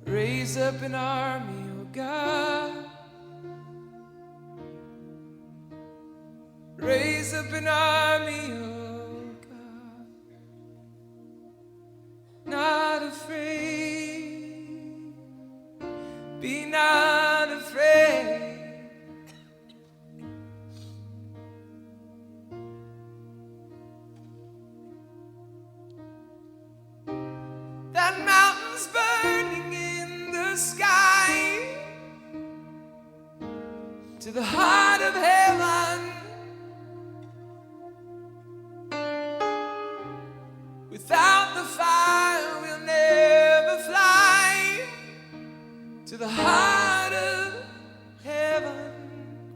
Raise up an army, oh God. Raise up an army, oh God. Not afraid. Be not afraid. That mountain's burning in the sky, to the heart of heaven. Without the fire we'll never fly, to the heart of heaven.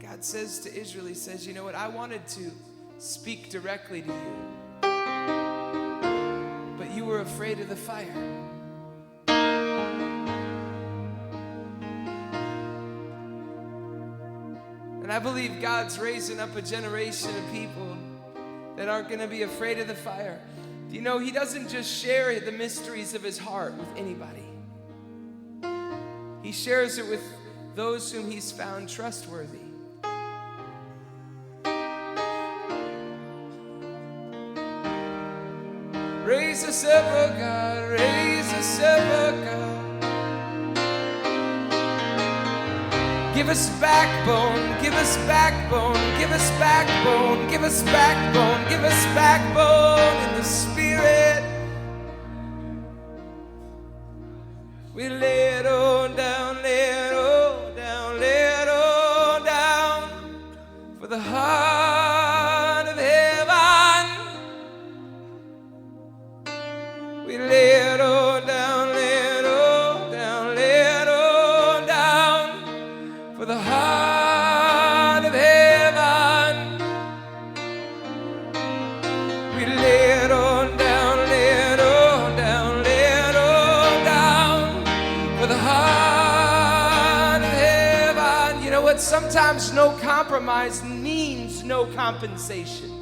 God says to Israel, he says, you know what, I wanted to speak directly to you, but you were afraid of the fire. And I believe God's raising up a generation of people that aren't going to be afraid of the fire. Do you know, he doesn't just share the mysteries of his heart with anybody. He shares it with those whom he's found trustworthy. Raise us up, oh God, raise us up, oh God. Give us backbone, give us backbone, give us backbone, give us backbone, give us backbone in the Spirit. We lay it on down, lay it all down, lay it all down for the heart of heaven. We lay it all down, lay it all down, lay it all down for the heart of heaven. We lay it on down, lay it all down, lay it all down for the heart of heaven. You know what? Sometimes no compromise means no compensation.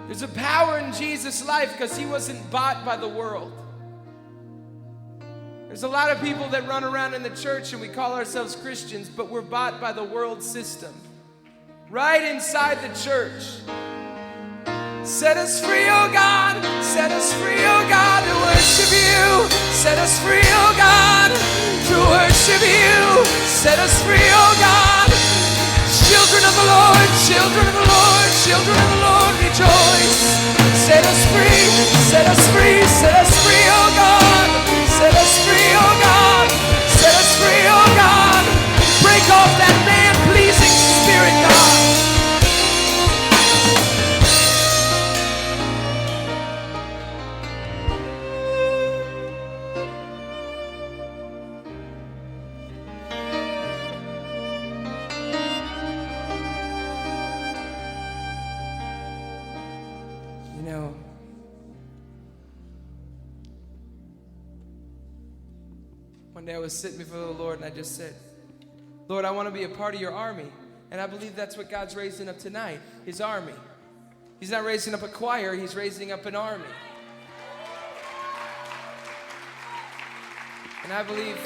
There's a power in Jesus' life because he wasn't bought by the world. There's a lot of people that run around in the church and we call ourselves Christians, but we're bought by the world system. Right inside the church. Set us free, oh God. Set us free, oh God, to worship you. Set us free, oh God, to worship you. Set us free, oh God. Children of the Lord, children of the Lord, children of the Lord, rejoice. Set us free, set us free, set us free, oh God. Set us free, oh God. Set us free, oh God. Break off that man-pleasing spirit, God. You know, one day I was sitting before the Lord and I just said, Lord, I want to be a part of your army. And I believe that's what God's raising up tonight, his army. He's not raising up a choir, he's raising up an army. And I believe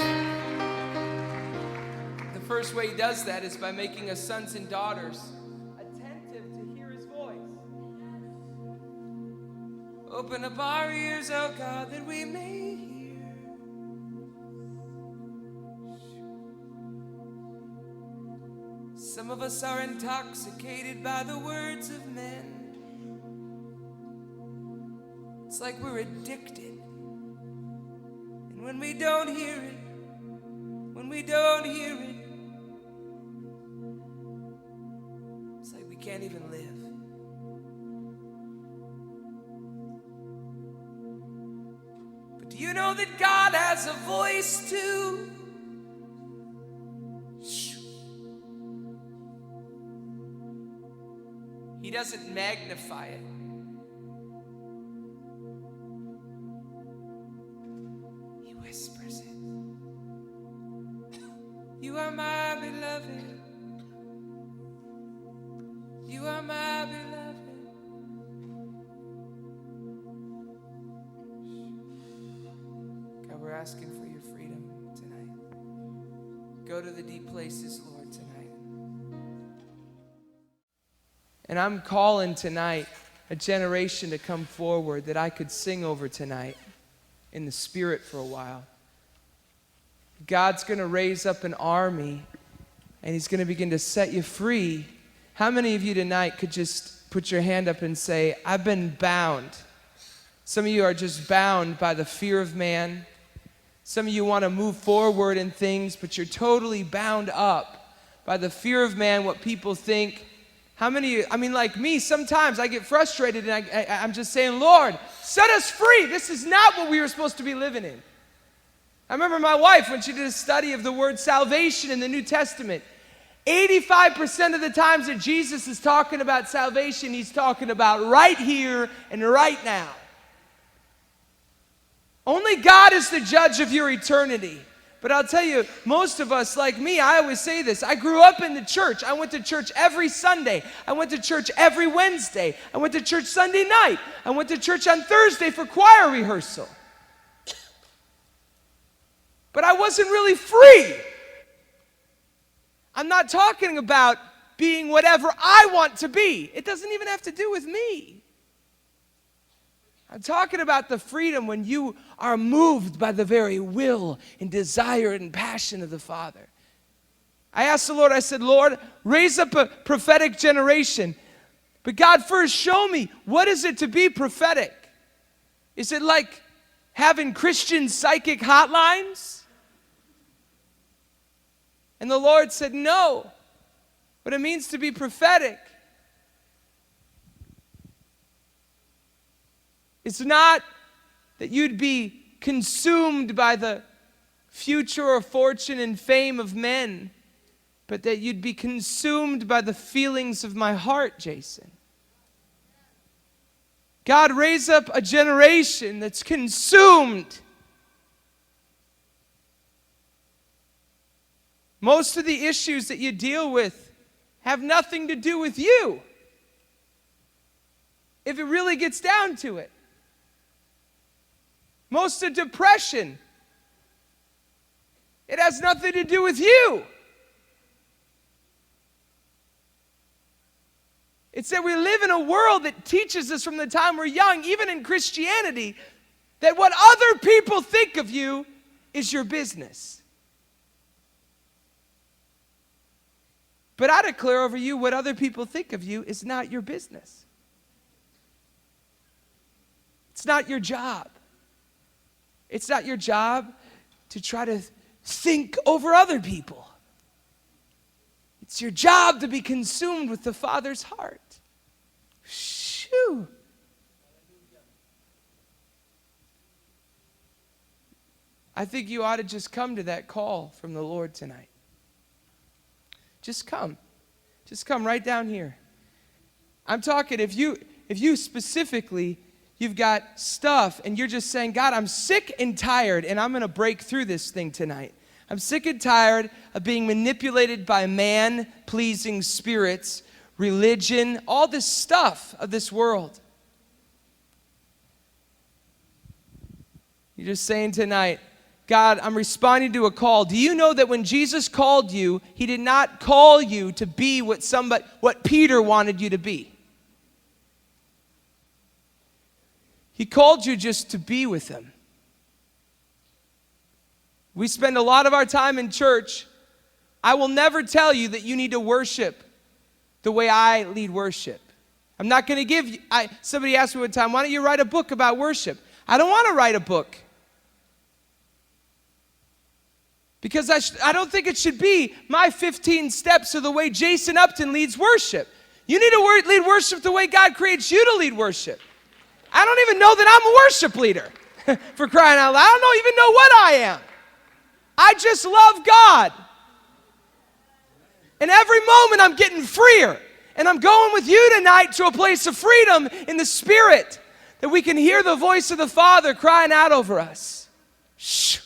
the first way he does that is by making us sons and daughters attentive to hear his voice. Open up our ears, oh God, that we may hear. Some of us are intoxicated by the words of men. It's like we're addicted. And when we don't hear it, it's like we can't even live. But do you know that God has a voice too? He doesn't magnify it. He whispers it. You are my beloved. You are my beloved. asking for your freedom tonight. Go to the deep places, Lord, tonight. And I'm calling tonight a generation to come forward that I could sing over tonight in the Spirit for a while. God's going to raise up an army, and He's going to begin to set you free. How many of you tonight could just put your hand up and say, I've been bound? Some of you are just bound by the fear of man. Some of you want to move forward in things, but you're totally bound up by the fear of man, what people think. How many of you, I mean, like me, sometimes I get frustrated and I'm just saying, Lord, set us free. This is not what we were supposed to be living in. I remember my wife, when she did a study of the word salvation in the New Testament, 85% of the times that Jesus is talking about salvation, He's talking about right here and right now. Only God is the judge of your eternity. But I'll tell you, most of us, like me, I always say this. I grew up in the church. I went to church every Sunday. I went to church every Wednesday. I went to church Sunday night. I went to church on Thursday for choir rehearsal. But I wasn't really free. I'm not talking about being whatever I want to be. It doesn't even have to do with me. I'm talking about the freedom when you are moved by the very will and desire and passion of the Father. I asked the Lord, I said, Lord, raise up a prophetic generation. But God, first show me, what is it to be prophetic? Is it like having Christian psychic hotlines? And the Lord said, no. What it means to be prophetic, it's not that you'd be consumed by the future or fortune and fame of men, but that you'd be consumed by the feelings of my heart, Jason. God, raise up a generation that's consumed. Most of the issues that you deal with have nothing to do with you, if it really gets down to it. Most of depression, it has nothing to do with you. It's that we live in a world that teaches us from the time we're young, even in Christianity, that what other people think of you is your business. But I declare over you, what other people think of you is not your business. It's not your job. It's not your job to try to think over other people. It's your job to be consumed with the Father's heart. Shoo. I think you ought to just come to that call from the Lord tonight. Just come. Just come right down here. I'm talking, if you specifically, you've got stuff and you're just saying, God, I'm sick and tired and I'm going to break through this thing tonight. I'm sick and tired of being manipulated by man-pleasing spirits, religion, all this stuff of this world. You're just saying tonight, God, I'm responding to a call. Do you know that when Jesus called you, He did not call you to be what Peter wanted you to be? He called you just to be with Him. We spend a lot of our time in church. I will never tell you that you need to worship the way I lead worship. I'm not going to give you, somebody asked me one time, why don't you write a book about worship? I don't want to write a book. Because I don't think it should be my 15 steps of the way Jason Upton leads worship. You need to lead worship the way God creates you to lead worship. I don't even know that I'm a worship leader, for crying out loud. I don't even know what I am. I just love God. And every moment I'm getting freer. And I'm going with you tonight to a place of freedom in the Spirit, that we can hear the voice of the Father crying out over us. Shh.